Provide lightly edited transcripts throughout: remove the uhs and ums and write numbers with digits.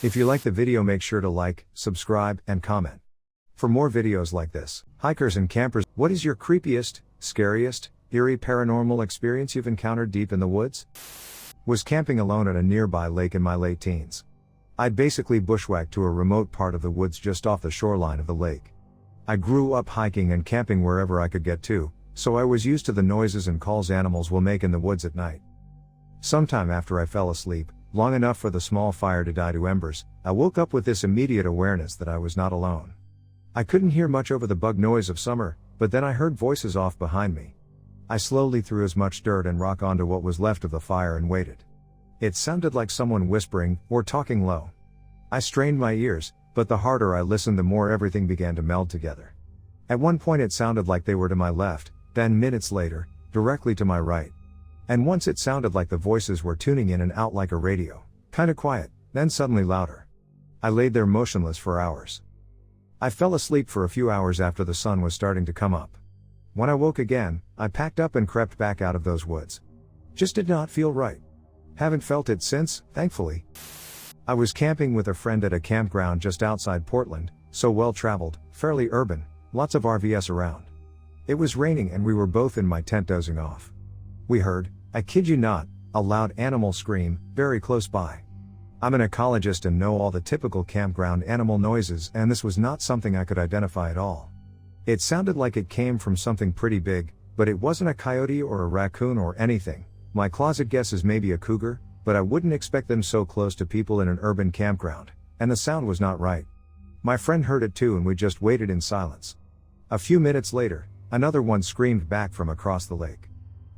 If you like the video, make sure to like, subscribe, and comment. For more videos like this. Hikers and campers, what is your creepiest, scariest, eerie paranormal experience you've encountered deep in the woods? Was camping alone at a nearby lake in my late teens. I'd basically bushwhacked to a remote part of the woods just off the shoreline of the lake. I grew up hiking and camping wherever I could get to, so I was used to the noises and calls animals will make in the woods at night. Sometime after I fell asleep, long enough for the small fire to die to embers, I woke up with this immediate awareness that I was not alone. I couldn't hear much over the bug noise of summer, but then I heard voices off behind me. I slowly threw as much dirt and rock onto what was left of the fire and waited. It sounded like someone whispering, or talking low. I strained my ears, but the harder I listened the more everything began to meld together. At one point it sounded like they were to my left, then minutes later, directly to my right. And once it sounded like the voices were tuning in and out like a radio, kinda quiet, then suddenly louder. I laid there motionless for hours. I fell asleep for a few hours after the sun was starting to come up. When I woke again, I packed up and crept back out of those woods. Just did not feel right. Haven't felt it since, thankfully. I was camping with a friend at a campground just outside Portland, so well traveled, fairly urban, lots of RVs around. It was raining and we were both in my tent dozing off. We heard, I kid you not, a loud animal scream, very close by. I'm an ecologist and know all the typical campground animal noises, and this was not something I could identify at all. It sounded like it came from something pretty big, but it wasn't a coyote or a raccoon or anything. My closet guess is maybe a cougar, but I wouldn't expect them so close to people in an urban campground, and the sound was not right. My friend heard it too and we just waited in silence. A few minutes later, another one screamed back from across the lake.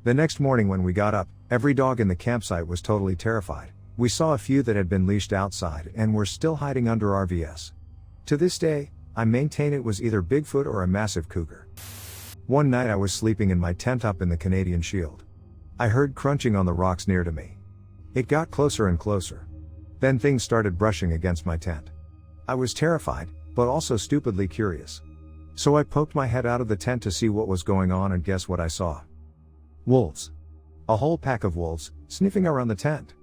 The next morning when we got up, every dog in the campsite was totally terrified. We saw a few that had been leashed outside and were still hiding under RVs. To this day, I maintain it was either Bigfoot or a massive cougar. One night I was sleeping in my tent up in the Canadian Shield. I heard crunching on the rocks near to me. It got closer and closer. Then things started brushing against my tent. I was terrified, but also stupidly curious. So I poked my head out of the tent to see what was going on, and guess what I saw? Wolves. A whole pack of wolves, sniffing around the tent.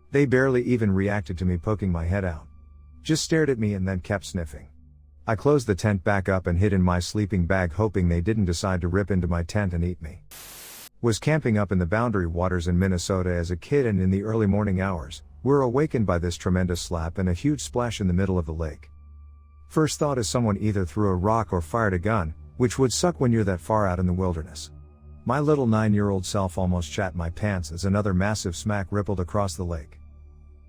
They barely even reacted to me poking my head out. Just stared at me and then kept sniffing. I closed the tent back up and hid in my sleeping bag, hoping they didn't decide to rip into my tent and eat me. Was camping up in the Boundary Waters in Minnesota as a kid, and in the early morning hours, we're awakened by this tremendous slap and a huge splash in the middle of the lake. First thought is someone either threw a rock or fired a gun, which would suck when you're that far out in the wilderness. My little 9-year-old self almost shat my pants as another massive smack rippled across the lake.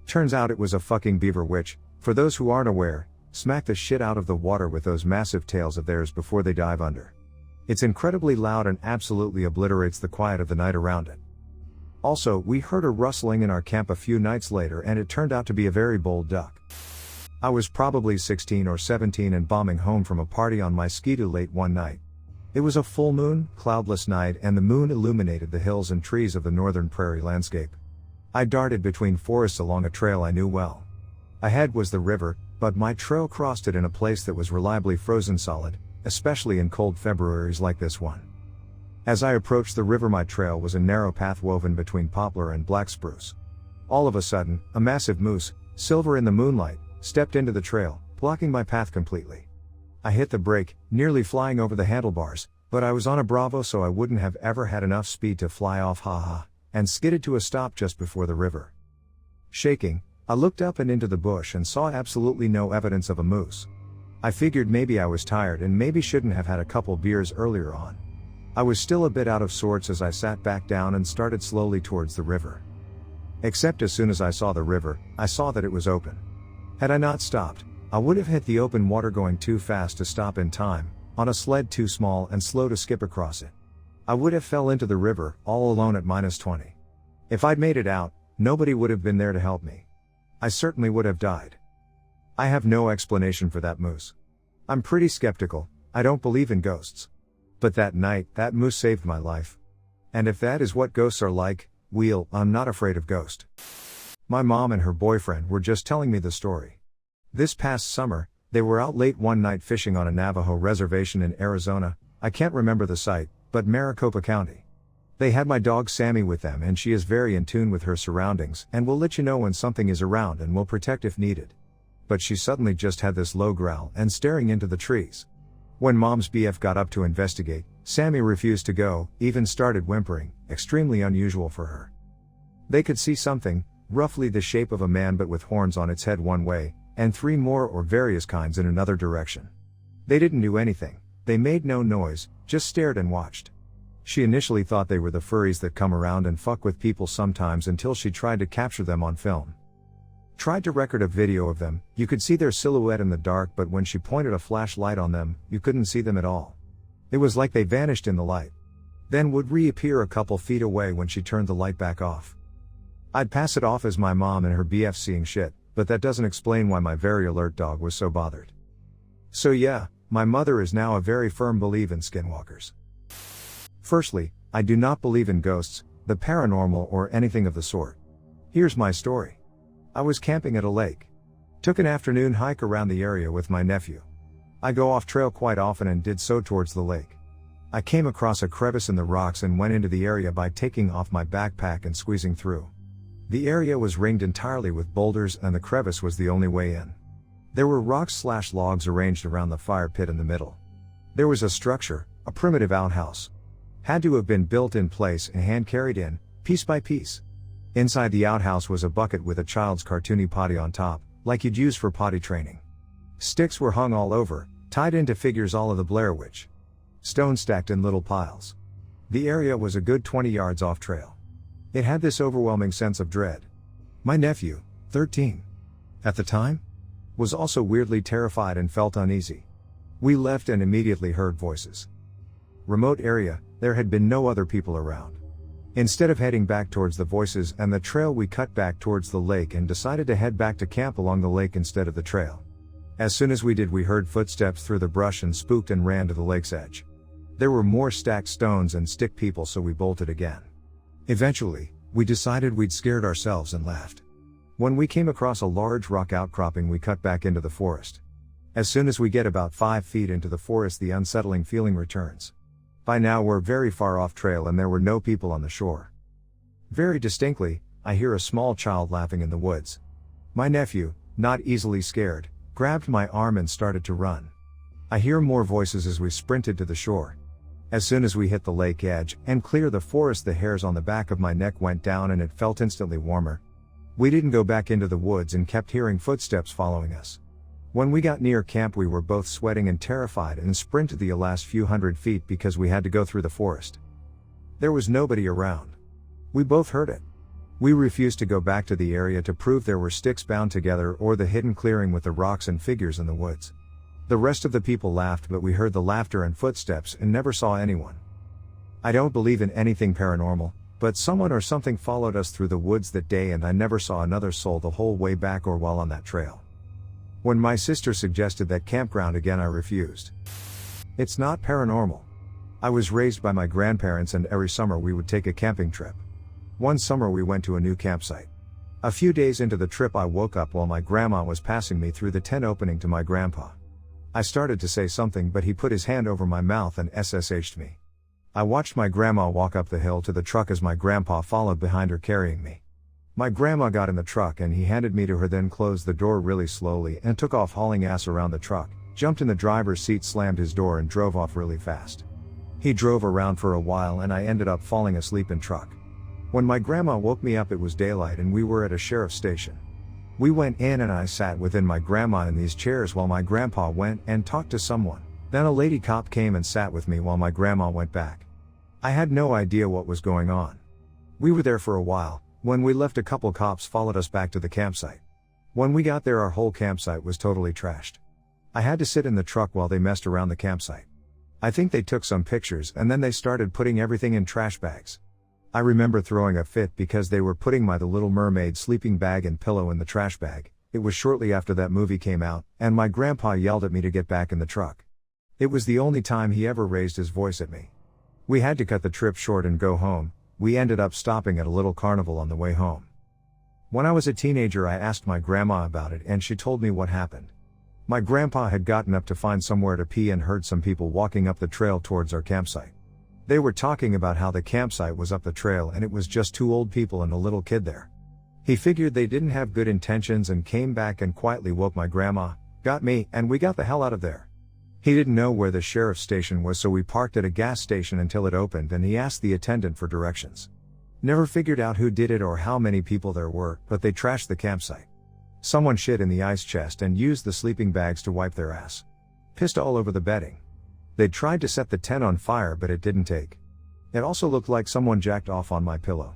Turns out it was a fucking beaver which, for those who aren't aware, smack the shit out of the water with those massive tails of theirs before they dive under. It's incredibly loud and absolutely obliterates the quiet of the night around it. Also, we heard a rustling in our camp a few nights later and it turned out to be a very bold duck. I was probably 16 or 17 and bombing home from a party on my skidoo late one night. It was a full moon, cloudless night, and the moon illuminated the hills and trees of the northern prairie landscape. I darted between forests along a trail I knew well. Ahead was the river, but my trail crossed it in a place that was reliably frozen solid, especially in cold Februaries like this one. As I approached the river, my trail was a narrow path woven between poplar and black spruce. All of a sudden, a massive moose, silver in the moonlight, stepped into the trail, blocking my path completely. I hit the brake, nearly flying over the handlebars, but I was on a Bravo so I wouldn't have ever had enough speed to fly off, and skidded to a stop just before the river. Shaking, I looked up and into the bush and saw absolutely no evidence of a moose. I figured maybe I was tired and maybe shouldn't have had a couple beers earlier on. I was still a bit out of sorts as I sat back down and started slowly towards the river. Except as soon as I saw the river, I saw that it was open. Had I not stopped, I would have hit the open water going too fast to stop in time, on a sled too small and slow to skip across it. I would have fell into the river, all alone at -20. If I'd made it out, nobody would have been there to help me. I certainly would have died. I have no explanation for that moose. I'm pretty skeptical, I don't believe in ghosts. But that night, that moose saved my life. And if that is what ghosts are like, I'm not afraid of ghosts. My mom and her boyfriend were just telling me the story. This past summer, they were out late one night fishing on a Navajo reservation in Arizona. I can't remember the site, but Maricopa County. They had my dog Sammy with them, and she is very in tune with her surroundings and will let you know when something is around and will protect if needed. but she suddenly just had this low growl and staring into the trees. When Mom's BF got up to investigate, Sammy refused to go, even started whimpering, extremely unusual for her. They could see something, roughly the shape of a man but with horns on its head one way, and 3 more or various kinds in another direction. They didn't do anything, they made no noise, just stared and watched. She initially thought they were the furries that come around and fuck with people sometimes until she tried to capture them on film. Tried to record a video of them, you could see their silhouette in the dark, but when she pointed a flashlight on them, you couldn't see them at all. It was like they vanished in the light. Then would reappear a couple feet away when she turned the light back off. I'd pass it off as my mom and her BF seeing shit, but that doesn't explain why my very alert dog was so bothered. So yeah, my mother is now a very firm believer in skinwalkers. Firstly, I do not believe in ghosts, the paranormal or anything of the sort. Here's my story. I was camping at a lake. Took an afternoon hike around the area with my nephew. I go off trail quite often and did so towards the lake. I came across a crevice in the rocks and went into the area by taking off my backpack and squeezing through. The area was ringed entirely with boulders and the crevice was the only way in. There were rocks/logs arranged around the fire pit in the middle. There was a structure, a primitive outhouse. Had to have been built in place and hand carried in, piece by piece. Inside the outhouse was a bucket with a child's cartoony potty on top, like you'd use for potty training. Sticks were hung all over, tied into figures all of the Blair Witch. Stones stacked in little piles. The area was a good 20 yards off trail. It had this overwhelming sense of dread. My nephew, 13, at the time, was also weirdly terrified and felt uneasy. We left and immediately heard voices. Remote area, there had been no other people around. Instead of heading back towards the voices and the trail, we cut back towards the lake and decided to head back to camp along the lake instead of the trail. As soon as we did, we heard footsteps through the brush and spooked and ran to the lake's edge. There were more stacked stones and stick people, so we bolted again. Eventually, we decided we'd scared ourselves and left. When we came across a large rock outcropping, we cut back into the forest. As soon as we get about 5 feet into the forest, the unsettling feeling returns. By now we're very far off trail and there were no people on the shore. Very distinctly, I hear a small child laughing in the woods. My nephew, not easily scared, grabbed my arm and started to run. I hear more voices as we sprinted to the shore. As soon as we hit the lake edge and clear the forest, the hairs on the back of my neck went down and it felt instantly warmer. We didn't go back into the woods and kept hearing footsteps following us. When we got near camp, we were both sweating and terrified and sprinted the last few hundred feet because we had to go through the forest. There was nobody around. We both heard it. We refused to go back to the area to prove there were sticks bound together or the hidden clearing with the rocks and figures in the woods. The rest of the people laughed, but we heard the laughter and footsteps and never saw anyone. I don't believe in anything paranormal, but someone or something followed us through the woods that day and I never saw another soul the whole way back or while on that trail. When my sister suggested that campground again, I refused. It's not paranormal. I was raised by my grandparents and every summer we would take a camping trip. One summer we went to a new campsite. A few days into the trip, I woke up while my grandma was passing me through the tent opening to my grandpa. I started to say something, but he put his hand over my mouth and SSH'd me. I watched my grandma walk up the hill to the truck as my grandpa followed behind her carrying me. My grandma got in the truck and he handed me to her, then closed the door really slowly and took off hauling ass around the truck, jumped in the driver's seat, slammed his door and drove off really fast. He drove around for a while and I ended up falling asleep in truck. When my grandma woke me up, it was daylight and we were at a sheriff's station. We went in and I sat within my grandma in these chairs while my grandpa went and talked to someone. Then a lady cop came and sat with me while my grandma went back. I had no idea what was going on. We were there for a while. When we left, a couple cops followed us back to the campsite. When we got there, our whole campsite was totally trashed. I had to sit in the truck while they messed around the campsite. I think they took some pictures and then they started putting everything in trash bags. I remember throwing a fit because they were putting my The Little Mermaid sleeping bag and pillow in the trash bag. It was shortly after that movie came out, and my grandpa yelled at me to get back in the truck. It was the only time he ever raised his voice at me. We had to cut the trip short and go home. We ended up stopping at a little carnival on the way home. When I was a teenager, I asked my grandma about it and she told me what happened. My grandpa had gotten up to find somewhere to pee and heard some people walking up the trail towards our campsite. They were talking about how the campsite was up the trail and it was just 2 old people and a little kid there. He figured they didn't have good intentions and came back and quietly woke my grandma, got me, and we got the hell out of there. He didn't know where the sheriff's station was, so we parked at a gas station until it opened and he asked the attendant for directions. Never figured out who did it or how many people there were, but they trashed the campsite. Someone shit in the ice chest and used the sleeping bags to wipe their ass. Pissed all over the bedding. They tried to set the tent on fire, but it didn't take. It also looked like someone jacked off on my pillow.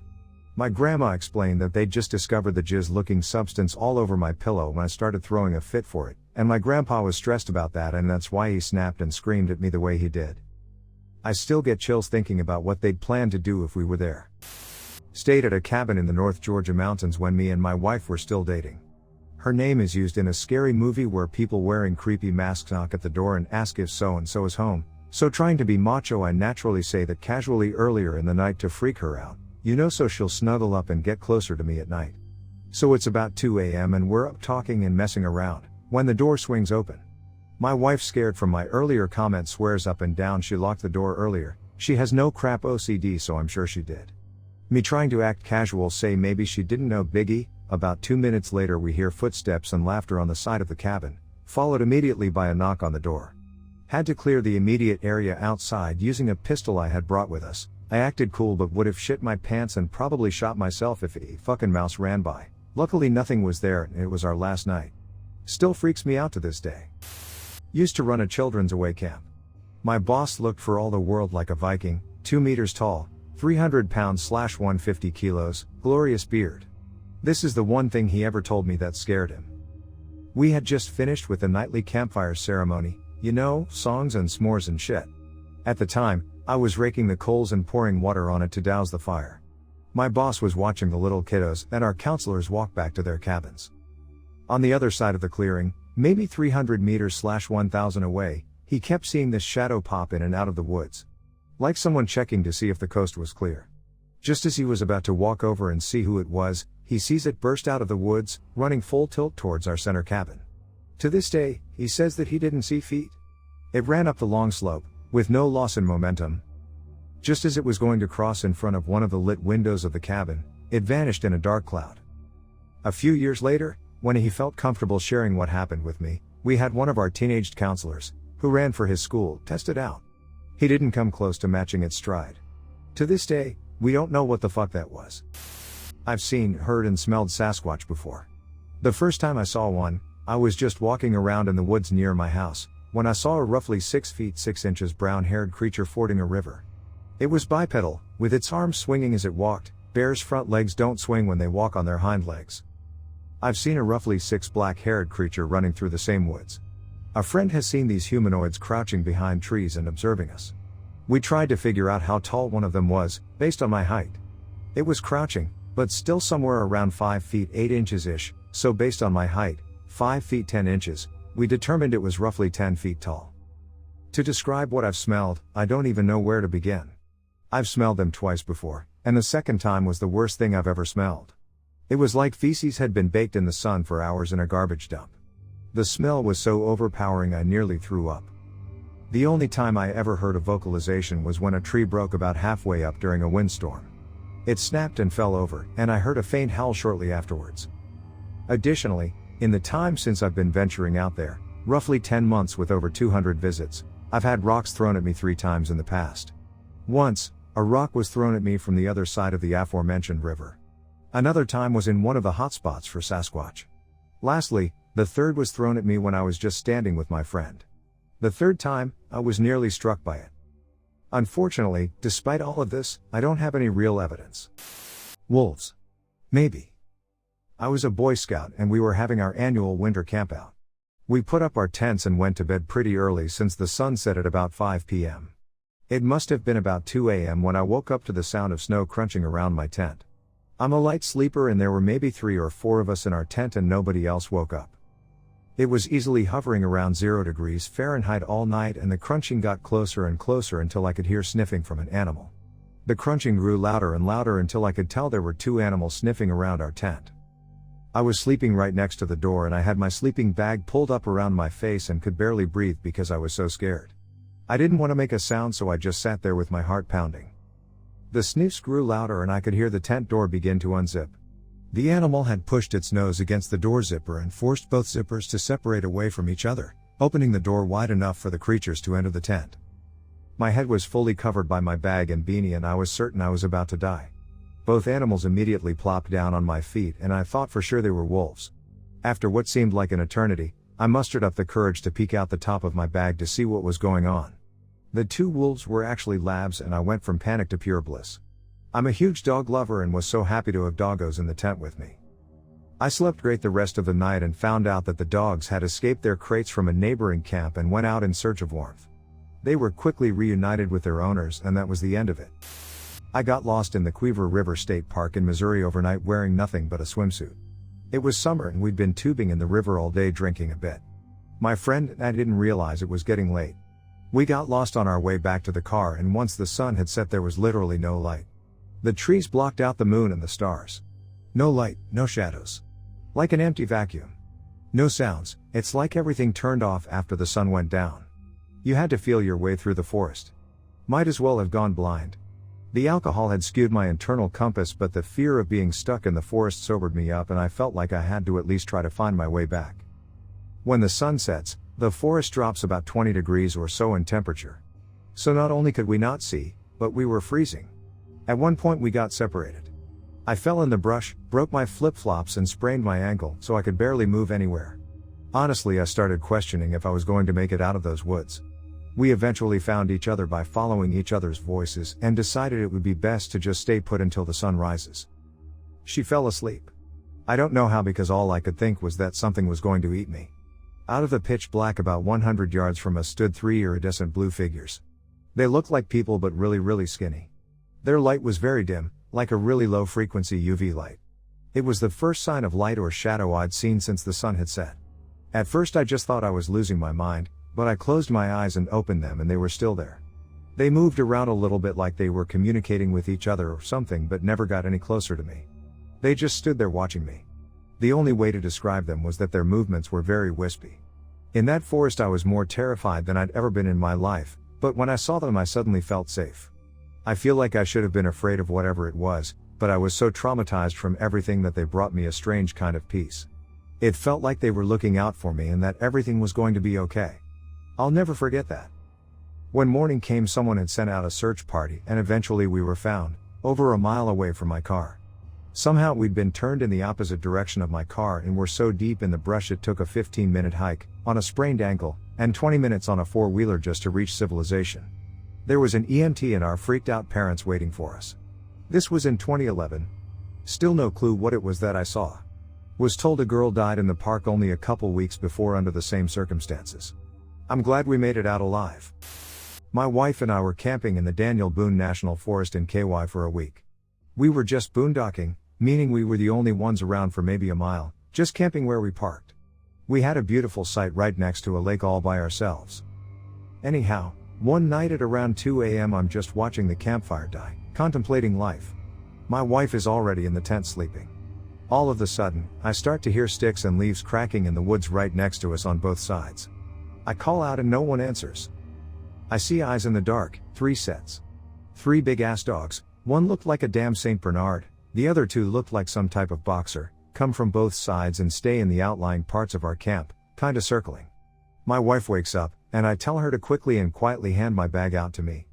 My grandma explained that they'd just discovered the jizz-looking substance all over my pillow when I started throwing a fit for it, and my grandpa was stressed about that, and that's why he snapped and screamed at me the way he did. I still get chills thinking about what they'd planned to do if we were there. Stayed at a cabin in the North Georgia mountains when me and my wife were still dating. Her name is used in a scary movie where people wearing creepy masks knock at the door and ask if so-and-so is home, so trying to be macho I naturally say that casually earlier in the night to freak her out, so she'll snuggle up and get closer to me at night. So it's about 2 a.m. and we're up talking and messing around, when the door swings open. My wife, scared from my earlier comment, swears up and down she locked the door earlier. She has no crap OCD, so I'm sure she did. Me trying to act casual say maybe she didn't know biggie. About 2 minutes later we hear footsteps and laughter on the side of the cabin, followed immediately by a knock on the door. Had to clear the immediate area outside using a pistol I had brought with us. I acted cool but would have shit my pants and probably shot myself if a fucking mouse ran by. Luckily nothing was there and it was our last night. Still freaks me out to this day. Used to run a children's away camp. My boss looked for all the world like a Viking, 2 meters tall, 300 pounds / 150 kilos, glorious beard. This is the one thing he ever told me that scared him. We had just finished with the nightly campfire ceremony, songs and s'mores and shit. At the time, I was raking the coals and pouring water on it to douse the fire. My boss was watching the little kiddos and our counselors walk back to their cabins. On the other side of the clearing, maybe 300 meters / 1,000 away, he kept seeing this shadow pop in and out of the woods. Like someone checking to see if the coast was clear. Just as he was about to walk over and see who it was, he sees it burst out of the woods, running full tilt towards our center cabin. To this day, he says that he didn't see feet. It ran up the long slope, with no loss in momentum. Just as it was going to cross in front of one of the lit windows of the cabin, it vanished in a dark cloud. A few years later, when he felt comfortable sharing what happened with me, we had one of our teenaged counselors, who ran for his school, test it out. He didn't come close to matching its stride. To this day, we don't know what the fuck that was. I've seen, heard and smelled Sasquatch before. The first time I saw one, I was just walking around in the woods near my house, when I saw a roughly 6 feet 6 inches brown-haired creature fording a river. It was bipedal, with its arms swinging as it walked. Bears' front legs don't swing when they walk on their hind legs. I've seen a roughly 6 black-haired creature running through the same woods. A friend has seen these humanoids crouching behind trees and observing us. We tried to figure out how tall one of them was, based on my height. It was crouching, but still somewhere around 5 feet 8 inches-ish, so based on my height, 5 feet 10 inches, we determined it was roughly 10 feet tall. To describe what I've smelled, I don't even know where to begin. I've smelled them twice before, and the second time was the worst thing I've ever smelled. It was like feces had been baked in the sun for hours in a garbage dump. The smell was so overpowering I nearly threw up. The only time I ever heard a vocalization was when a tree broke about halfway up during a windstorm. It snapped and fell over, and I heard a faint howl shortly afterwards. Additionally, in the time since I've been venturing out there, roughly 10 months with over 200 visits, I've had rocks thrown at me 3 times in the past. Once, a rock was thrown at me from the other side of the aforementioned river. Another time was in one of the hotspots for Sasquatch. Lastly, the third was thrown at me when I was just standing with my friend. The third time, I was nearly struck by it. Unfortunately, despite all of this, I don't have any real evidence. Wolves. Maybe. I was a Boy Scout and we were having our annual winter campout. We put up our tents and went to bed pretty early since the sun set at about 5 p.m. It must have been about 2 a.m. when I woke up to the sound of snow crunching around my tent. I'm a light sleeper and there were maybe 3 or 4 of us in our tent and nobody else woke up. It was easily hovering around 0 degrees Fahrenheit all night and the crunching got closer and closer until I could hear sniffing from an animal. The crunching grew louder and louder until I could tell there were 2 animals sniffing around our tent. I was sleeping right next to the door and I had my sleeping bag pulled up around my face and could barely breathe because I was so scared. I didn't want to make a sound so I just sat there with my heart pounding. The sniffs grew louder and I could hear the tent door begin to unzip. The animal had pushed its nose against the door zipper and forced both zippers to separate away from each other, opening the door wide enough for the creatures to enter the tent. My head was fully covered by my bag and beanie and I was certain I was about to die. Both animals immediately plopped down on my feet and I thought for sure they were wolves. After what seemed like an eternity, I mustered up the courage to peek out the top of my bag to see what was going on. The two wolves were actually labs and I went from panic to pure bliss. I'm a huge dog lover and was so happy to have doggos in the tent with me. I slept great the rest of the night and found out that the dogs had escaped their crates from a neighboring camp and went out in search of warmth. They were quickly reunited with their owners and that was the end of it. I got lost in the Quiver River State Park in Missouri overnight wearing nothing but a swimsuit. It was summer and we'd been tubing in the river all day drinking a bit. My friend and I didn't realize it was getting late. We got lost on our way back to the car and once the sun had set there was literally no light. The trees blocked out the moon and the stars. No light, no shadows. Like an empty vacuum. No sounds, it's like everything turned off after the sun went down. You had to feel your way through the forest. Might as well have gone blind. The alcohol had skewed my internal compass but the fear of being stuck in the forest sobered me up and I felt like I had to at least try to find my way back. When the sun sets, the forest drops about 20 degrees or so in temperature. So not only could we not see, but we were freezing. At one point we got separated. I fell in the brush, broke my flip-flops and sprained my ankle so I could barely move anywhere. Honestly, I started questioning if I was going to make it out of those woods. We eventually found each other by following each other's voices and decided it would be best to just stay put until the sun rises. She fell asleep. I don't know how because all I could think was that something was going to eat me. Out of the pitch black about 100 yards from us stood three iridescent blue figures. They looked like people but really skinny. Their light was very dim, like a really low frequency UV light. It was the first sign of light or shadow I'd seen since the sun had set. At first I just thought I was losing my mind, but I closed my eyes and opened them and they were still there. They moved around a little bit like they were communicating with each other or something but never got any closer to me. They just stood there watching me. The only way to describe them was that their movements were very wispy. In that forest I was more terrified than I'd ever been in my life, but when I saw them I suddenly felt safe. I feel like I should have been afraid of whatever it was, but I was so traumatized from everything that they brought me a strange kind of peace. It felt like they were looking out for me and that everything was going to be okay. I'll never forget that. When morning came someone had sent out a search party and eventually we were found, over a mile away from my car. Somehow we'd been turned in the opposite direction of my car and were so deep in the brush it took a 15-minute hike, on a sprained ankle, and 20 minutes on a four-wheeler just to reach civilization. There was an EMT and our freaked out parents waiting for us. This was in 2011. Still no clue what it was that I saw. Was told a girl died in the park only a couple weeks before under the same circumstances. I'm glad we made it out alive. My wife and I were camping in the Daniel Boone National Forest in KY for a week. We were just boondocking, meaning we were the only ones around for maybe a mile, just camping where we parked. We had a beautiful site right next to a lake all by ourselves. Anyhow, one night at around 2 a.m. I'm just watching the campfire die, contemplating life. My wife is already in the tent sleeping. All of a sudden, I start to hear sticks and leaves cracking in the woods right next to us on both sides. I call out and no one answers. I see eyes in the dark, 3 sets. 3 big ass dogs, one looked like a damn Saint Bernard, the other 2 looked like some type of boxer, come from both sides and stay in the outlying parts of our camp, kinda circling. My wife wakes up, and I tell her to quickly and quietly hand my bag out to me.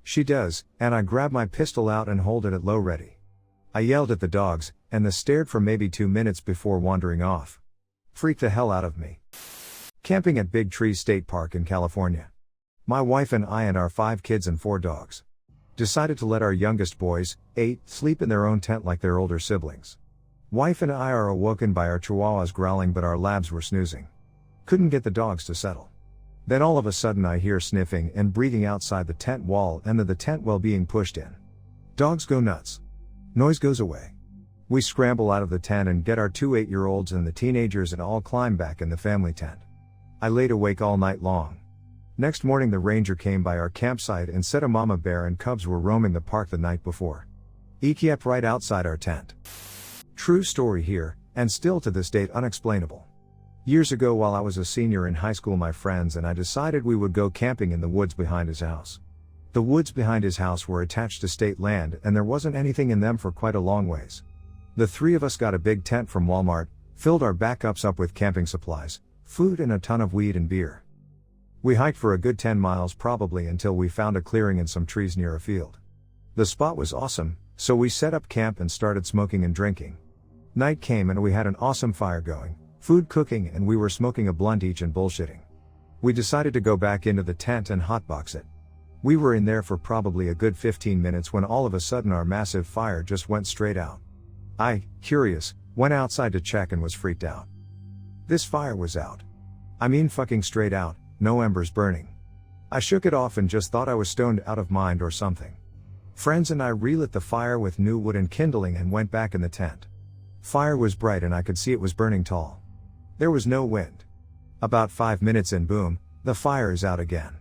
She does, and I grab my pistol out and hold it at low ready. I yelled at the dogs, and they stared for maybe 2 minutes before wandering off. Freaked the hell out of me. Camping at Big Tree State Park in California. My wife and I and our 5 kids and 4 dogs decided to let our youngest boys, 8, sleep in their own tent like their older siblings. Wife and I are awoken by our chihuahuas growling but our labs were snoozing. Couldn't get the dogs to settle. Then all of a sudden I hear sniffing and breathing outside the tent wall and the tent well being pushed in. Dogs go nuts. Noise goes away. We scramble out of the tent and get our 2 8-year-olds and the teenagers and all climb back in the family tent. I laid awake all night long. Next morning the ranger came by our campsite and said a mama bear and cubs were roaming the park the night before. He kept right outside our tent. True story here, and still to this date unexplainable. Years ago while I was a senior in high school my friends and I decided we would go camping in the woods behind his house. The woods behind his house were attached to state land and there wasn't anything in them for quite a long ways. The three of us got a big tent from Walmart, filled our backups up with camping supplies, food and a ton of weed and beer. We hiked for a good 10 miles probably until we found a clearing and some trees near a field. The spot was awesome, so we set up camp and started smoking and drinking. Night came and we had an awesome fire going, food cooking, and we were smoking a blunt each and bullshitting. We decided to go back into the tent and hotbox it. We were in there for probably a good 15 minutes when all of a sudden our massive fire just went straight out. I, curious, went outside to check and was freaked out. This fire was out. I mean fucking straight out, no embers burning. I shook it off and just thought I was stoned out of mind or something. Friends and I relit the fire with new wood and kindling and went back in the tent. Fire was bright and I could see it was burning tall. There was no wind. About 5 minutes in, boom, the fire is out again.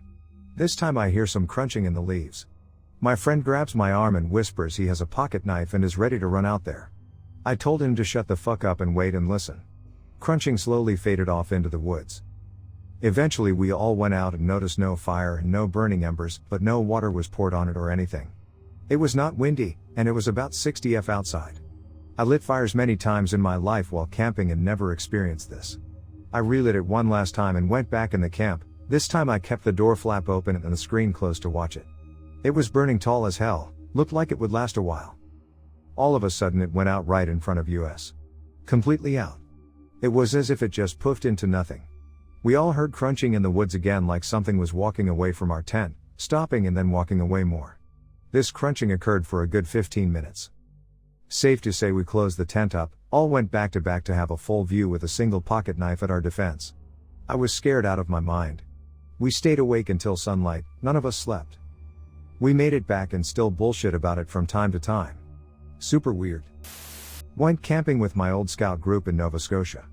This time I hear some crunching in the leaves. My friend grabs my arm and whispers he has a pocket knife and is ready to run out there. I told him to shut the fuck up and wait and listen. Crunching slowly faded off into the woods. Eventually we all went out and noticed no fire and no burning embers, but no water was poured on it or anything. It was not windy, and it was about 60 F outside. I lit fires many times in my life while camping and never experienced this. I relit it one last time and went back in the camp. This time I kept the door flap open and the screen closed to watch it. It was burning tall as hell, looked like it would last a while. All of a sudden it went out right in front of us. Completely out. It was as if it just poofed into nothing. We all heard crunching in the woods again, like something was walking away from our tent, stopping and then walking away more. This crunching occurred for a good 15 minutes. Safe to say we closed the tent up, all went back to have a full view with a single pocket knife at our defense. I was scared out of my mind. We stayed awake until sunlight, none of us slept. We made it back and still bullshit about it from time to time. Super weird. Went camping with my old scout group in Nova Scotia.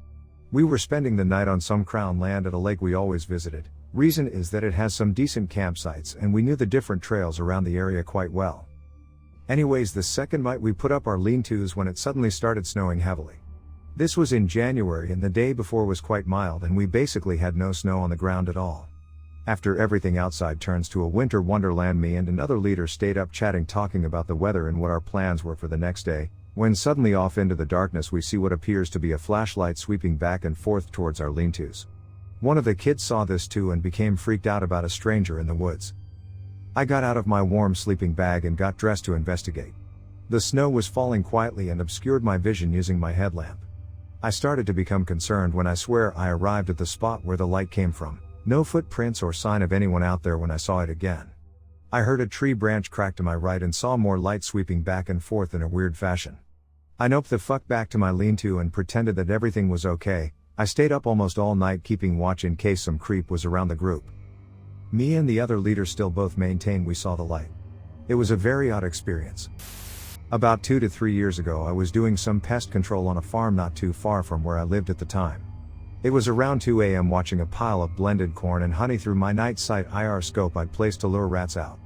We were spending the night on some crown land at a lake we always visited. Reason is that it has some decent campsites and we knew the different trails around the area quite well. Anyways, the second night we put up our lean-tos when it suddenly started snowing heavily. This was in January and the day before was quite mild and we basically had no snow on the ground at all. After everything outside turns to a winter wonderland, me and another leader stayed up chatting, talking about the weather and what our plans were for the next day, when suddenly off into the darkness we see what appears to be a flashlight sweeping back and forth towards our lean-tos. One of the kids saw this too and became freaked out about a stranger in the woods. I got out of my warm sleeping bag and got dressed to investigate. The snow was falling quietly and obscured my vision using my headlamp. I started to become concerned when I swear I arrived at the spot where the light came from. No footprints or sign of anyone out there when I saw it again. I heard a tree branch crack to my right and saw more light sweeping back and forth in a weird fashion. I noped the fuck back to my lean-to and pretended that everything was okay. I stayed up almost all night keeping watch in case some creep was around the group. Me and the other leader still both maintain we saw the light. It was a very odd experience. About 2 to 3 years ago I was doing some pest control on a farm not too far from where I lived at the time. It was around 2 a.m. watching a pile of blended corn and honey through my night sight IR scope I'd placed to lure rats out.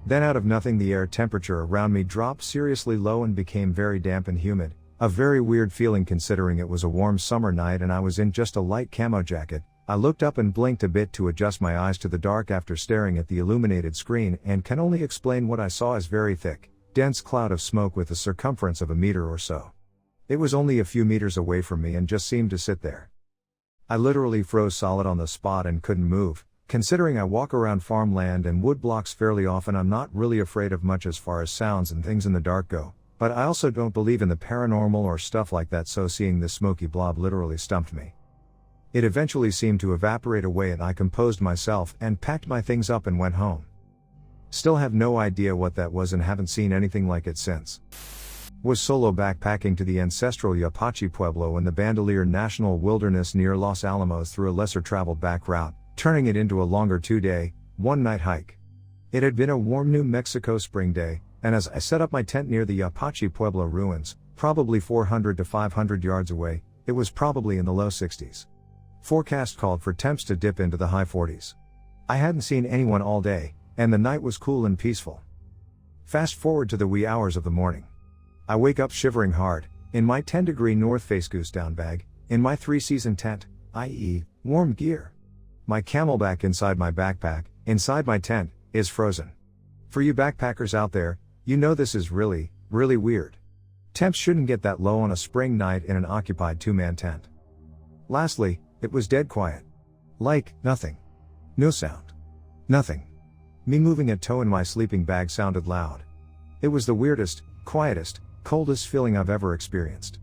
Then out of nothing the air temperature around me dropped seriously low and became very damp and humid, a very weird feeling considering it was a warm summer night and I was in just a light camo jacket. I looked up and blinked a bit to adjust my eyes to the dark after staring at the illuminated screen and can only explain what I saw as very thick, dense cloud of smoke with a circumference of a meter or so. It was only a few meters away from me and just seemed to sit there. I literally froze solid on the spot and couldn't move. Considering I walk around farmland and wood blocks fairly often, I'm not really afraid of much as far as sounds and things in the dark go, but I also don't believe in the paranormal or stuff like that, so seeing this smoky blob literally stumped me. It eventually seemed to evaporate away and I composed myself and packed my things up and went home. Still have no idea what that was and haven't seen anything like it since. Was solo backpacking to the ancestral Apache Pueblo in the Bandelier National Wilderness near Los Alamos through a lesser traveled back route, turning it into a longer 2-day, 1-night hike. It had been a warm New Mexico spring day, and as I set up my tent near the Apache Pueblo ruins, probably 400 to 500 yards away, it was probably in the low 60s. Forecast called for temps to dip into the high 40s. I hadn't seen anyone all day, and the night was cool and peaceful. Fast forward to the wee hours of the morning. I wake up shivering hard, in my 10-degree North Face goose down bag, in my 3-season tent, i.e., warm gear. My camelback inside my backpack, inside my tent, is frozen. For you backpackers out there, you know this is really, really weird. Temps shouldn't get that low on a spring night in an occupied two-man tent. Lastly, it was dead quiet. Like, nothing. No sound. Nothing. Me moving a toe in my sleeping bag sounded loud. It was the weirdest, quietest, coldest feeling I've ever experienced.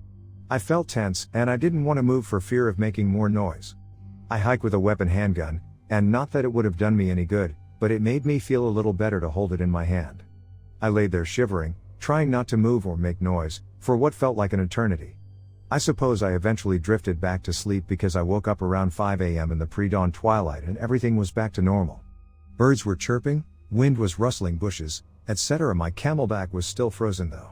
I felt tense, and I didn't want to move for fear of making more noise. I hike with a weapon handgun, and not that it would have done me any good, but it made me feel a little better to hold it in my hand. I laid there shivering, trying not to move or make noise, for what felt like an eternity. I suppose I eventually drifted back to sleep because I woke up around 5 a.m. in the pre-dawn twilight and everything was back to normal. Birds were chirping, wind was rustling bushes, etc. My camelback was still frozen though.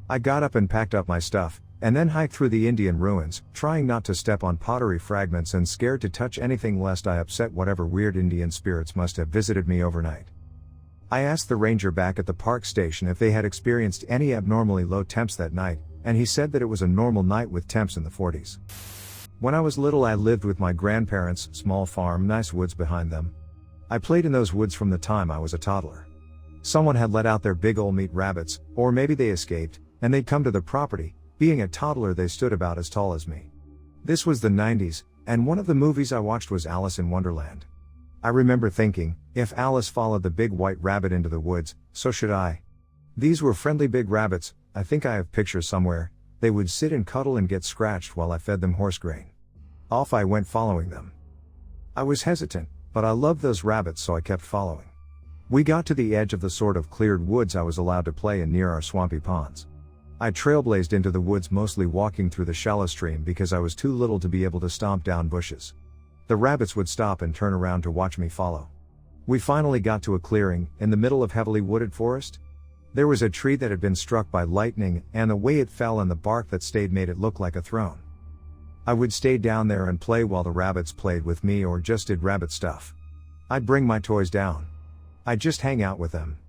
I got up and packed up my stuff, and then hiked through the Indian ruins, trying not to step on pottery fragments and scared to touch anything lest I upset whatever weird Indian spirits must have visited me overnight. I asked the ranger back at the park station if they had experienced any abnormally low temps that night, and he said that it was a normal night with temps in the 40s. When I was little I lived with my grandparents, small farm, nice woods behind them. I played in those woods from the time I was a toddler. Someone had let out their big ol' meat rabbits, or maybe they escaped, and they'd come to the property. Being a toddler they stood about as tall as me. This was the 90s, and one of the movies I watched was Alice in Wonderland. I remember thinking, if Alice followed the big white rabbit into the woods, so should I. These were friendly big rabbits, I think I have pictures somewhere. They would sit and cuddle and get scratched while I fed them horse grain. Off I went following them. I was hesitant, but I loved those rabbits so I kept following. We got to the edge of the sort of cleared woods I was allowed to play in near our swampy ponds. I trailblazed into the woods, mostly walking through the shallow stream because I was too little to be able to stomp down bushes. The rabbits would stop and turn around to watch me follow. We finally got to a clearing, in the middle of heavily wooded forest. There was a tree that had been struck by lightning, and the way it fell and the bark that stayed made it look like a throne. I would stay down there and play while the rabbits played with me or just did rabbit stuff. I'd bring my toys down. I'd just hang out with them.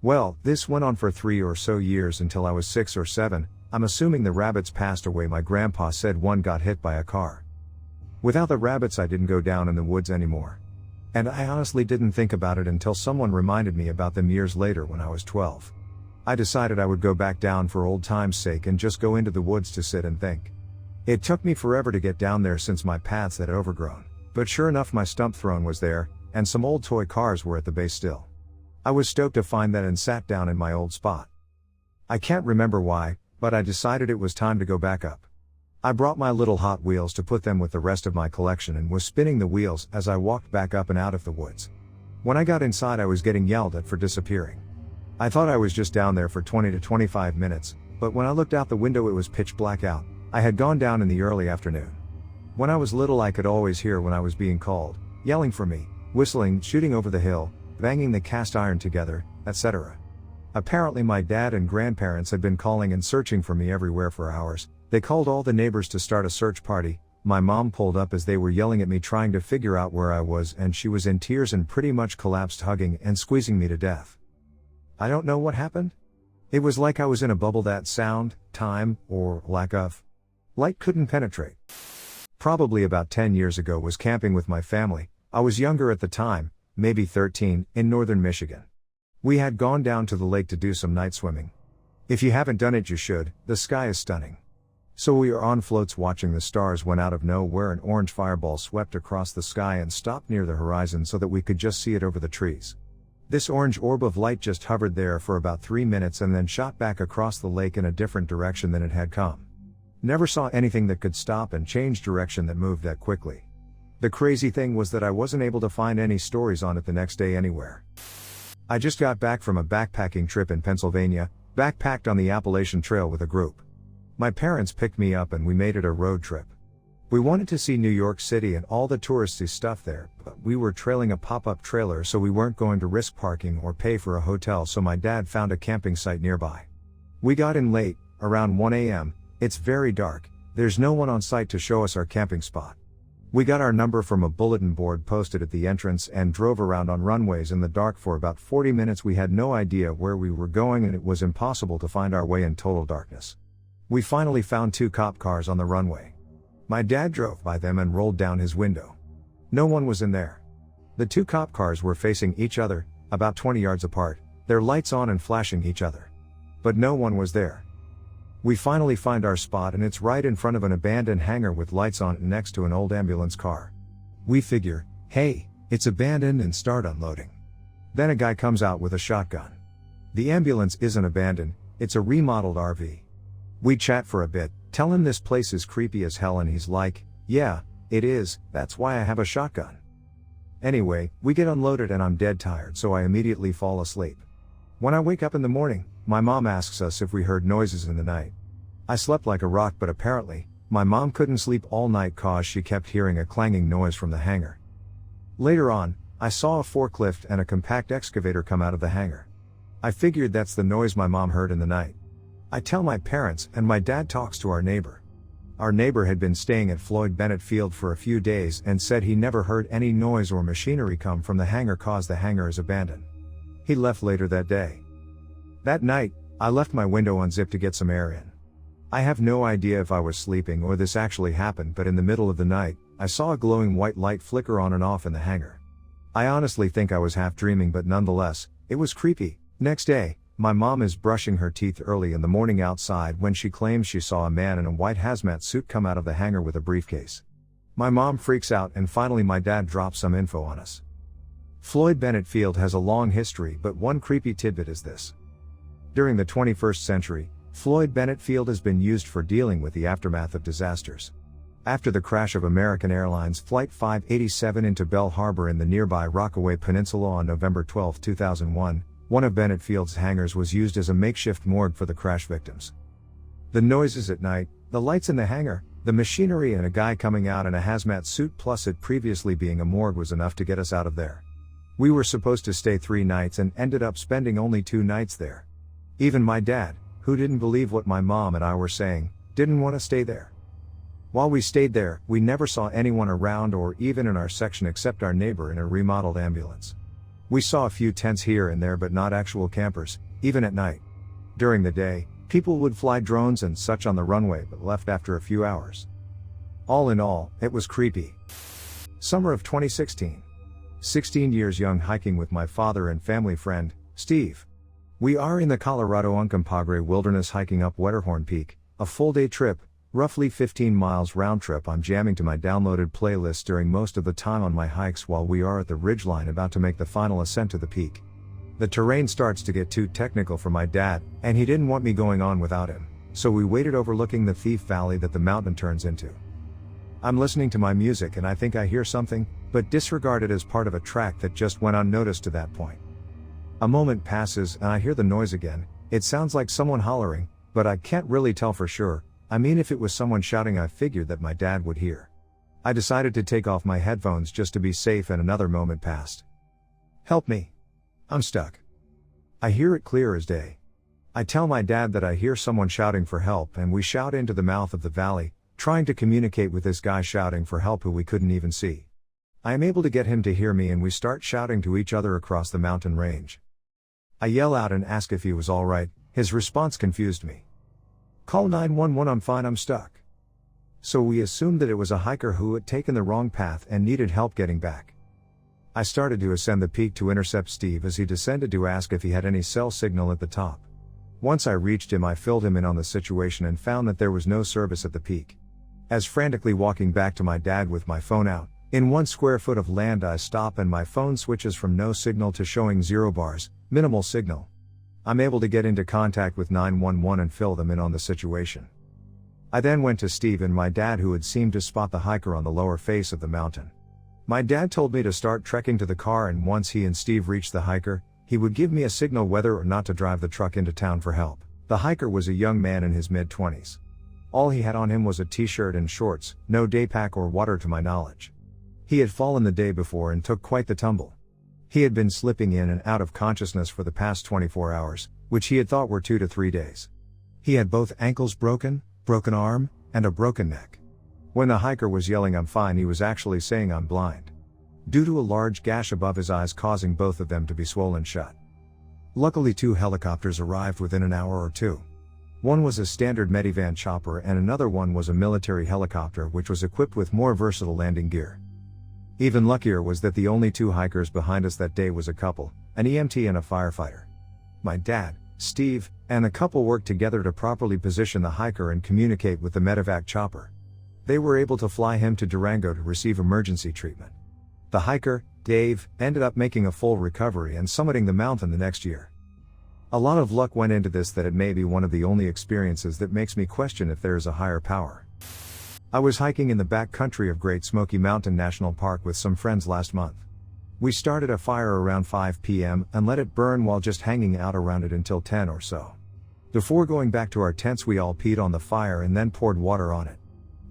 Well, this went on for 3 or so years until I was 6 or 7, I'm assuming the rabbits passed away. My grandpa said one got hit by a car. Without the rabbits I didn't go down in the woods anymore. And I honestly didn't think about it until someone reminded me about them years later when I was 12. I decided I would go back down for old time's sake and just go into the woods to sit and think. It took me forever to get down there since my paths had overgrown, but sure enough my stump throne was there, and some old toy cars were at the base still. I was stoked to find that and sat down in my old spot. I can't remember why, but I decided it was time to go back up. I brought my little Hot Wheels to put them with the rest of my collection and was spinning the wheels as I walked back up and out of the woods. When I got inside I was getting yelled at for disappearing. I thought I was just down there for 20 to 25 minutes, but when I looked out the window it was pitch black out. I had gone down in the early afternoon. When I was little I could always hear when I was being called, yelling for me, whistling, shooting over the hill, banging the cast iron together, etc. Apparently my dad and grandparents had been calling and searching for me everywhere for hours. They called all the neighbors to start a search party. My mom pulled up as they were yelling at me trying to figure out where I was, and she was in tears and pretty much collapsed, hugging and squeezing me to death. I don't know what happened. It was like I was in a bubble that sound, time, or lack of light couldn't penetrate. Probably about 10 years ago was camping with my family. I was younger at the time, maybe 13, in northern Michigan. We had gone down to the lake to do some night swimming. If you haven't done it you should, the sky is stunning. So we are on floats watching the stars when out of nowhere an orange fireball swept across the sky and stopped near the horizon so that we could just see it over the trees. This orange orb of light just hovered there for about 3 minutes and then shot back across the lake in a different direction than it had come. Never saw anything that could stop and change direction that moved that quickly. The crazy thing was that I wasn't able to find any stories on it the next day anywhere. I just got back from a backpacking trip in Pennsylvania, backpacked on the Appalachian Trail with a group. My parents picked me up and we made it a road trip. We wanted to see New York City and all the touristy stuff there, but we were trailing a pop-up trailer so we weren't going to risk parking or pay for a hotel, so my dad found a camping site nearby. We got in late, around 1 a.m, it's very dark, there's no one on site to show us our camping spot. We got our number from a bulletin board posted at the entrance and drove around on runways in the dark for about 40 minutes. We had no idea where we were going and it was impossible to find our way in total darkness. We finally found 2 cop cars on the runway. My dad drove by them and rolled down his window. No one was in there. The 2 cop cars were facing each other, about 20 yards apart, their lights on and flashing each other. But no one was there. We finally find our spot and it's right in front of an abandoned hangar with lights on it next to an old ambulance car. We figure, hey, it's abandoned, and start unloading. Then a guy comes out with a shotgun. The ambulance isn't abandoned, it's a remodeled RV. We chat for a bit, tell him this place is creepy as hell, and he's like, yeah, it is, that's why I have a shotgun. Anyway, we get unloaded and I'm dead tired, so I immediately fall asleep. When I wake up in the morning, my mom asks us if we heard noises in the night. I slept like a rock, but apparently, my mom couldn't sleep all night cause she kept hearing a clanging noise from the hangar. Later on, I saw a forklift and a compact excavator come out of the hangar. I figured that's the noise my mom heard in the night. I tell my parents, and my dad talks to our neighbor. Our neighbor had been staying at Floyd Bennett Field for a few days and said he never heard any noise or machinery come from the hangar cause the hangar is abandoned. He left later that day. That night, I left my window unzipped to get some air in. I have no idea if I was sleeping or this actually happened, but in the middle of the night, I saw a glowing white light flicker on and off in the hangar. I honestly think I was half dreaming, but nonetheless, it was creepy. Next day, my mom is brushing her teeth early in the morning outside when she claims she saw a man in a white hazmat suit come out of the hangar with a briefcase. My mom freaks out, and finally my dad drops some info on us. Floyd Bennett Field has a long history, but one creepy tidbit is this. During the 21st century, Floyd Bennett Field has been used for dealing with the aftermath of disasters. After the crash of American Airlines Flight 587 into Bell Harbor in the nearby Rockaway Peninsula on November 12, 2001, one of Bennett Field's hangars was used as a makeshift morgue for the crash victims. The noises at night, the lights in the hangar, the machinery, and a guy coming out in a hazmat suit plus it previously being a morgue was enough to get us out of there. We were supposed to stay 3 nights and ended up spending only 2 nights there. Even my dad, who didn't believe what my mom and I were saying, didn't want to stay there. While we stayed there, we never saw anyone around or even in our section except our neighbor in a remodeled ambulance. We saw a few tents here and there, but not actual campers, even at night. During the day, people would fly drones and such on the runway but left after a few hours. All in all, it was creepy. Summer of 2016. 16 years young, hiking with my father and family friend, Steve. We are in the Colorado Uncompahgre Wilderness hiking up Wetterhorn Peak, a full day trip, roughly 15 miles round trip. I'm jamming to my downloaded playlist during most of the time on my hikes while we are at the ridgeline about to make the final ascent to the peak. The terrain starts to get too technical for my dad, and he didn't want me going on without him, so we waited overlooking the Thief Valley that the mountain turns into. I'm listening to my music and I think I hear something, but disregard it as part of a track that just went unnoticed to that point. A moment passes and I hear the noise again. It sounds like someone hollering, but I can't really tell for sure. I mean, if it was someone shouting, I figured that my dad would hear. I decided to take off my headphones just to be safe, and another moment passed. Help me. I'm stuck. I hear it clear as day. I tell my dad that I hear someone shouting for help, and we shout into the mouth of the valley, trying to communicate with this guy shouting for help who we couldn't even see. I am able to get him to hear me and we start shouting to each other across the mountain range. I yell out and ask if he was alright. His response confused me. Call 911, I'm fine, I'm stuck. So we assumed that it was a hiker who had taken the wrong path and needed help getting back. I started to ascend the peak to intercept Steve as he descended to ask if he had any cell signal at the top. Once I reached him, I filled him in on the situation and found that there was no service at the peak. As frantically walking back to my dad with my phone out, in 1 square foot of land I stop and my phone switches from no signal to showing 0 bars, minimal signal. I'm able to get into contact with 911 and fill them in on the situation. I then went to Steve and my dad, who had seemed to spot the hiker on the lower face of the mountain. My dad told me to start trekking to the car, and once he and Steve reached the hiker, he would give me a signal whether or not to drive the truck into town for help. The hiker was a young man in his mid-20s. All he had on him was a t-shirt and shorts, no day pack or water to my knowledge. He had fallen the day before and took quite the tumble. He had been slipping in and out of consciousness for the past 24 hours, which he had thought were 2 to 3 days. He had both ankles broken arm, and a broken neck. When the hiker was yelling "I'm fine," he was actually saying "I'm blind," due to a large gash above his eyes causing both of them to be swollen shut. Luckily 2 helicopters arrived within an hour or 2. One was a standard Medivan chopper and another one was a military helicopter which was equipped with more versatile landing gear. Even luckier was that the only 2 hikers behind us that day was a couple, an EMT and a firefighter. My dad, Steve, and the couple worked together to properly position the hiker and communicate with the medevac chopper. They were able to fly him to Durango to receive emergency treatment. The hiker, Dave, ended up making a full recovery and summiting the mountain the next year. A lot of luck went into this that it may be one of the only experiences that makes me question if there is a higher power. I was hiking in the back country of Great Smoky Mountain National Park with some friends last month. We started a fire around 5 p.m. and let it burn while just hanging out around it until 10 or so. Before going back to our tents, we all peed on the fire and then poured water on it.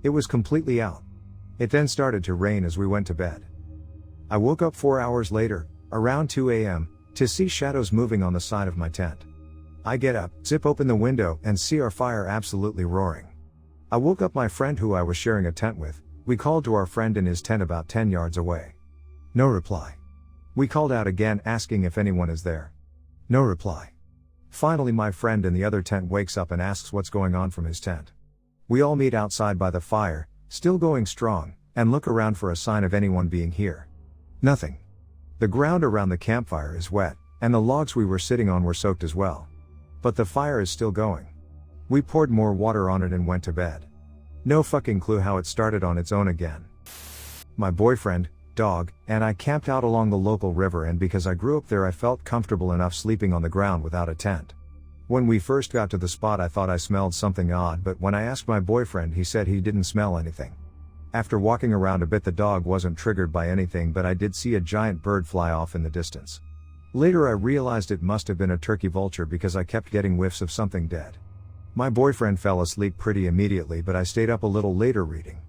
It was completely out. It then started to rain as we went to bed. I woke up 4 hours later, around 2 a.m., to see shadows moving on the side of my tent. I get up, zip open the window, and see our fire absolutely roaring. I woke up my friend who I was sharing a tent with. We called to our friend in his tent about 10 yards away. No reply. We called out again asking if anyone is there. No reply. Finally my friend in the other tent wakes up and asks what's going on from his tent. We all meet outside by the fire, still going strong, and look around for a sign of anyone being here. Nothing. The ground around the campfire is wet, and the logs we were sitting on were soaked as well. But the fire is still going. We poured more water on it and went to bed. No fucking clue how it started on its own again. My boyfriend, dog, and I camped out along the local river, and because I grew up there I felt comfortable enough sleeping on the ground without a tent. When we first got to the spot I thought I smelled something odd, but when I asked my boyfriend he said he didn't smell anything. After walking around a bit the dog wasn't triggered by anything, but I did see a giant bird fly off in the distance. Later I realized it must have been a turkey vulture because I kept getting whiffs of something dead. My boyfriend fell asleep pretty immediately, but I stayed up a little later reading.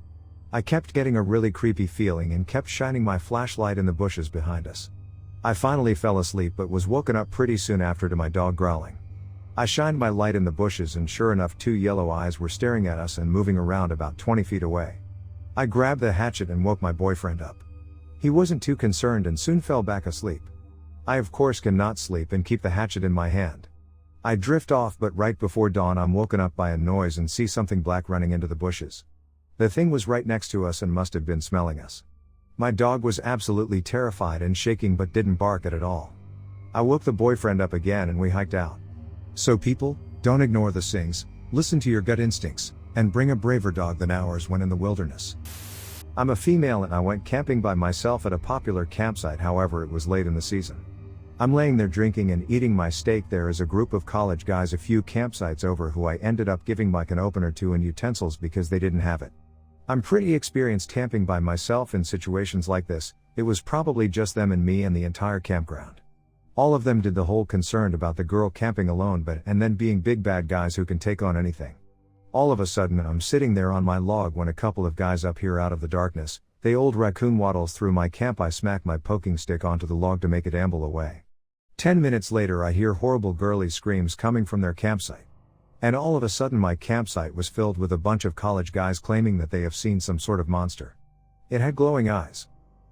I kept getting a really creepy feeling and kept shining my flashlight in the bushes behind us. I finally fell asleep but was woken up pretty soon after to my dog growling. I shined my light in the bushes and sure enough 2 yellow eyes were staring at us and moving around about 20 feet away. I grabbed the hatchet and woke my boyfriend up. He wasn't too concerned and soon fell back asleep. I of course cannot sleep and keep the hatchet in my hand. I drift off, but right before dawn I'm woken up by a noise and see something black running into the bushes. The thing was right next to us and must have been smelling us. My dog was absolutely terrified and shaking but didn't bark at all. I woke the boyfriend up again and we hiked out. So people, don't ignore the sings, listen to your gut instincts, and bring a braver dog than ours when in the wilderness. I'm a female and I went camping by myself at a popular campsite, however it was late in the season. I'm laying there drinking and eating my steak. There is a group of college guys a few campsites over who I ended up giving my can opener to and utensils because they didn't have it. I'm pretty experienced camping by myself in situations like this. It was probably just them and me and the entire campground. All of them did the whole concerned about the girl camping alone and then being big bad guys who can take on anything. All of a sudden I'm sitting there on my log when a couple of guys appear out of the darkness. They old raccoon waddles through my camp. I smack my poking stick onto the log to make it amble away. 10 minutes later I hear horrible girly screams coming from their campsite. And all of a sudden my campsite was filled with a bunch of college guys claiming that they have seen some sort of monster. It had glowing eyes.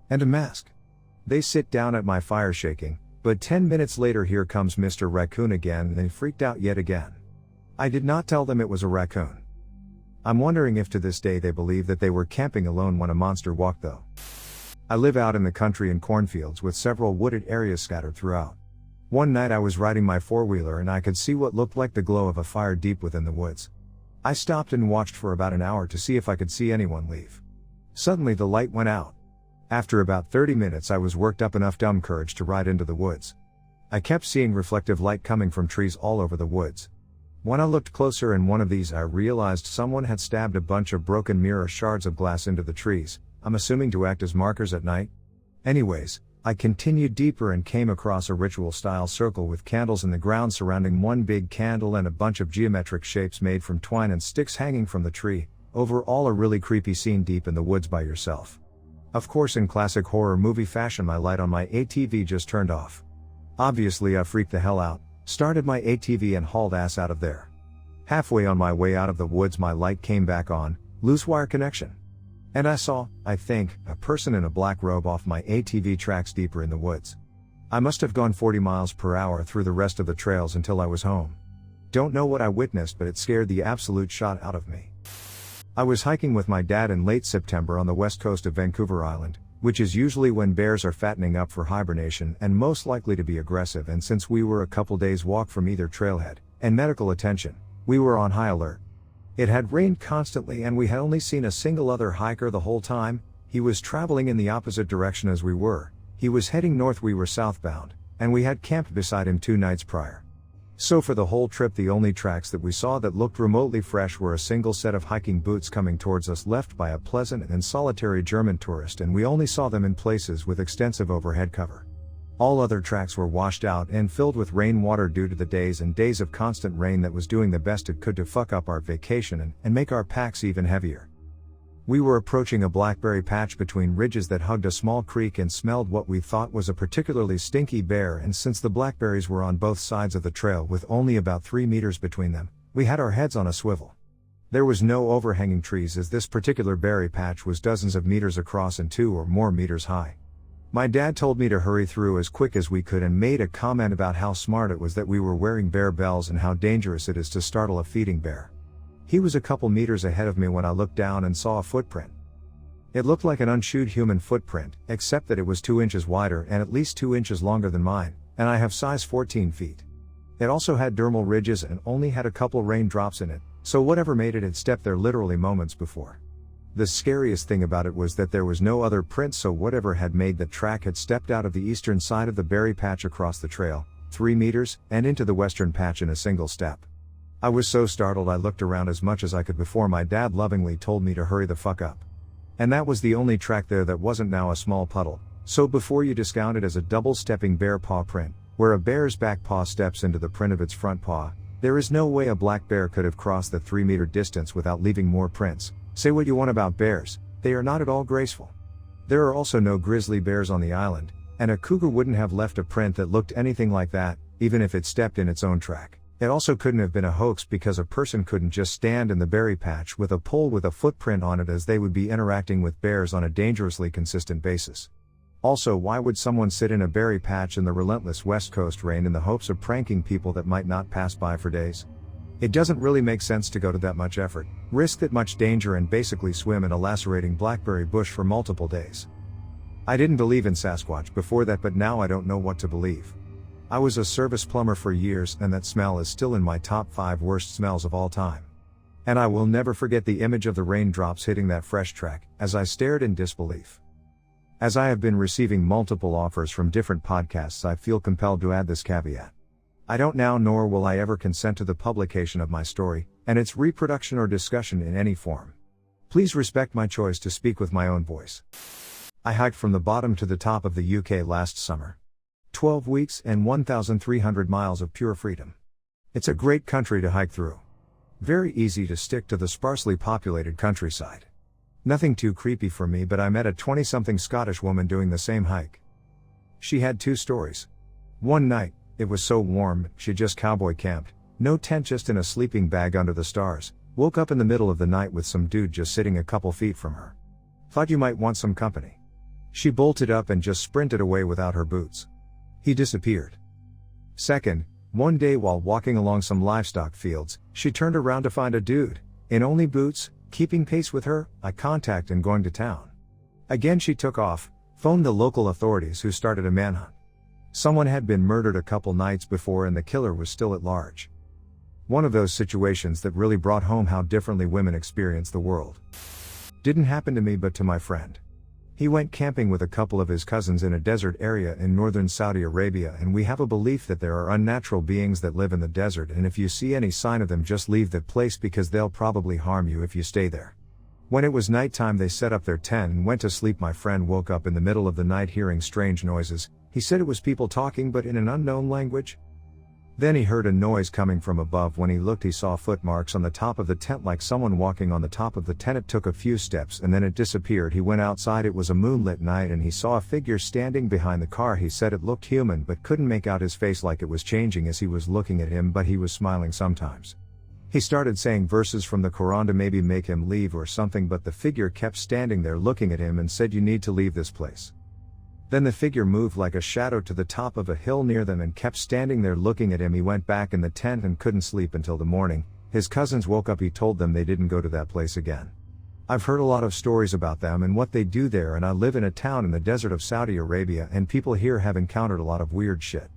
And a mask. They sit down at my fire shaking, but 10 minutes later here comes Mr. Raccoon again and they freaked out yet again. I did not tell them it was a raccoon. I'm wondering if to this day they believe that they were camping alone when a monster walked though. I live out in the country in cornfields with several wooded areas scattered throughout. One night I was riding my four-wheeler and I could see what looked like the glow of a fire deep within the woods. I stopped and watched for about an hour to see if I could see anyone leave. Suddenly the light went out. After about 30 minutes I was worked up enough dumb courage to ride into the woods. I kept seeing reflective light coming from trees all over the woods. When I looked closer in one of these I realized someone had stabbed a bunch of broken mirror shards of glass into the trees, I'm assuming to act as markers at night. Anyways, I continued deeper and came across a ritual-style circle with candles in the ground surrounding one big candle and a bunch of geometric shapes made from twine and sticks hanging from the tree. Overall a really creepy scene deep in the woods by yourself. Of course in classic horror movie fashion my light on my ATV just turned off. Obviously I freaked the hell out, started my ATV and hauled ass out of there. Halfway on my way out of the woods my light came back on, loose wire connection. And I saw, I think, a person in a black robe off my ATV tracks deeper in the woods. I must have gone 40 miles per hour through the rest of the trails until I was home. Don't know what I witnessed, but it scared the absolute shot out of me. I was hiking with my dad in late September on the west coast of Vancouver Island. which is usually when bears are fattening up for hibernation and most likely to be aggressive, and since we were a couple days walk from either trailhead and medical attention, we were on high alert. It had rained constantly and we had only seen a single other hiker the whole time. He was traveling in the opposite direction as we were. He was heading north, we were southbound, and we had camped beside him 2 nights prior. So for the whole trip the only tracks that we saw that looked remotely fresh were a single set of hiking boots coming towards us left by a pleasant and solitary German tourist, and we only saw them in places with extensive overhead cover. All other tracks were washed out and filled with rainwater due to the days and days of constant rain that was doing the best it could to fuck up our vacation and make our packs even heavier. We were approaching a blackberry patch between ridges that hugged a small creek and smelled what we thought was a particularly stinky bear, and since the blackberries were on both sides of the trail with only about 3 meters between them, we had our heads on a swivel. There was no overhanging trees as this particular berry patch was dozens of meters across and 2 or more meters high. My dad told me to hurry through as quick as we could and made a comment about how smart it was that we were wearing bear bells and how dangerous it is to startle a feeding bear. He was a couple meters ahead of me when I looked down and saw a footprint. It looked like an unchewed human footprint, except that it was 2 inches wider and at least 2 inches longer than mine, and I have size 14 feet. It also had dermal ridges and only had a couple raindrops in it, so whatever made it had stepped there literally moments before. The scariest thing about it was that there was no other print, so whatever had made the track had stepped out of the eastern side of the berry patch across the trail, 3 meters, and into the western patch in a single step. I was so startled I looked around as much as I could before my dad lovingly told me to hurry the fuck up. And that was the only track there that wasn't now a small puddle, so before you discount it as a double-stepping bear paw print, where a bear's back paw steps into the print of its front paw, there is no way a black bear could have crossed the 3-meter distance without leaving more prints. Say what you want about bears, they are not at all graceful. There are also no grizzly bears on the island, and a cougar wouldn't have left a print that looked anything like that, even if it stepped in its own track. It also couldn't have been a hoax because a person couldn't just stand in the berry patch with a pole with a footprint on it, as they would be interacting with bears on a dangerously consistent basis. Also, why would someone sit in a berry patch in the relentless West Coast rain in the hopes of pranking people that might not pass by for days? It doesn't really make sense to go to that much effort, risk that much danger, and basically swim in a lacerating blackberry bush for multiple days. I didn't believe in Sasquatch before that, but now I don't know what to believe. I was a service plumber for years, and that smell is still in my top 5 worst smells of all time. And I will never forget the image of the raindrops hitting that fresh track, as I stared in disbelief. As I have been receiving multiple offers from different podcasts, I feel compelled to add this caveat. I don't now, nor will I ever, consent to the publication of my story, and its reproduction or discussion in any form. Please respect my choice to speak with my own voice. I hiked from the bottom to the top of the UK last summer. 12 weeks and 1,300 miles of pure freedom. It's a great country to hike through. Very easy to stick to the sparsely populated countryside. Nothing too creepy for me, but I met a 20-something Scottish woman doing the same hike. She had 2 stories. One night, it was so warm, she just cowboy camped, no tent, just in a sleeping bag under the stars, woke up in the middle of the night with some dude just sitting a couple feet from her. Thought you might want some company. She bolted up and just sprinted away without her boots. He disappeared. Second, one day while walking along some livestock fields, she turned around to find a dude, in only boots, keeping pace with her, eye contact, and going to town. Again she took off, phoned the local authorities, who started a manhunt. Someone had been murdered a couple nights before and the killer was still at large. One of those situations that really brought home how differently women experience the world. Didn't happen to me, but to my friend. He went camping with a couple of his cousins in a desert area in northern Saudi Arabia, and we have a belief that there are unnatural beings that live in the desert, and if you see any sign of them, just leave that place because they'll probably harm you if you stay there. When it was nighttime, they set up their tent and went to sleep. My friend woke up in the middle of the night hearing strange noises. He said it was people talking, but in an unknown language. Then he heard a noise coming from above. When he looked, he saw footmarks on the top of the tent, like someone walking on the top of the tent. It took a few steps and then it disappeared. He went outside. It was a moonlit night and he saw a figure standing behind the car. He said it looked human but couldn't make out his face, like it was changing as he was looking at him, but he was smiling sometimes. He started saying verses from the Quran to maybe make him leave or something, but the figure kept standing there looking at him and said, "You need to leave this place." Then the figure moved like a shadow to the top of a hill near them and kept standing there looking at him. He went back in the tent and couldn't sleep until the morning. His cousins woke up. He told them they didn't go to that place again. I've heard a lot of stories about them and what they do there, and I live in a town in the desert of Saudi Arabia, and people here have encountered a lot of weird shit.